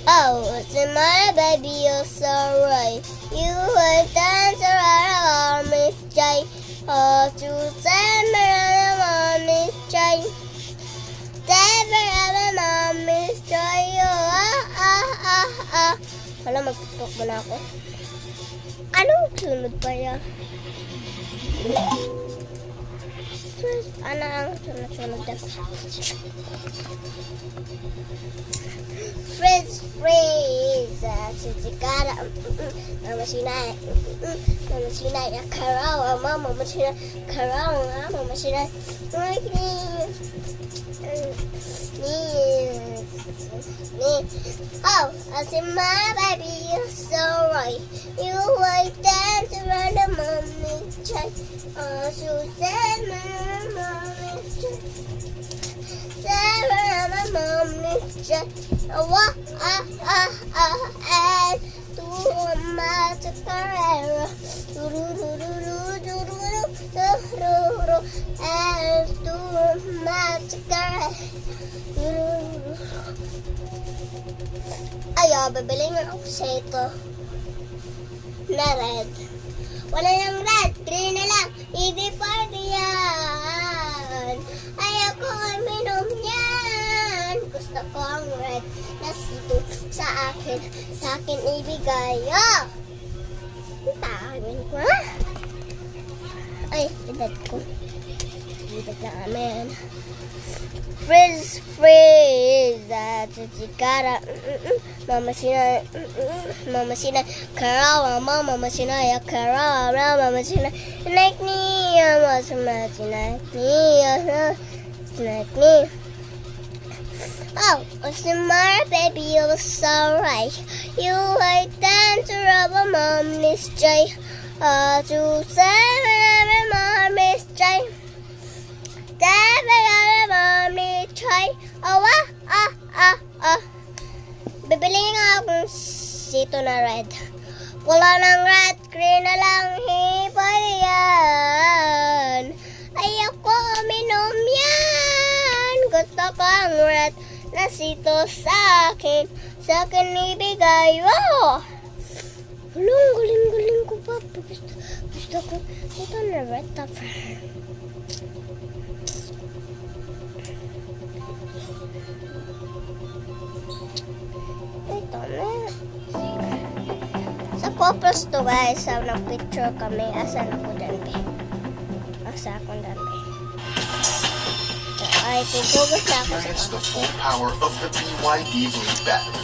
Oh, it's my baby, you're so right. You would dance around Miss J. Oh, to send me around Miss J. Never ever mom Miss J. Oh. Wala, magtutok ba na ako? Anong sunod pa yan? Ano ang sunod-sunod na? Freeze! Sisikara. Mama Sinay. Mama Sinay. Karaw. Mama Sinay. Karaw. Mama Sinay. Oh, I see my baby, you're so right. You like dance around the mommy check. Oh, Susanna, mommy check. Sarah, my mommy check. Oh, and to my Carrera. And to my Carrera. Ayaw, bibili nga ako sa ito na red. Wala nang red, green na lang. Hindi pwede yan. Ayaw ko minom yan. Gusto ko ang red na sito sa akin. Sa akin ibigay. Oh! Tawagin ko, ha? Ay, edad ko. Edad namin. Freeze! Sisikara. Mama Sinay. Mama Sinay. Karawa. Mama Sinay. Karawa. Mama Sinay. Snack niya. Mama Sinay. Snack niya. Oh, Osimar, baby, you look so right. You like dance rubber, mom, Miss J. To seven, mom, Miss J. Bibili nga akong sito na red. Wala ng red, green na lang, pwede yan. Ayoko minom yan. Gusto ko ang red na sito sa akin. Sa akin ibigay. Wow! Galing ko pa. Gusto ko ito na red topper. Ito na. Sa Popos to guys, nag-picture kami. Asa na ko dambi? Asa akong dambi? Ay, kukugas na ako sa Harness the full power of the BYD Blade battery.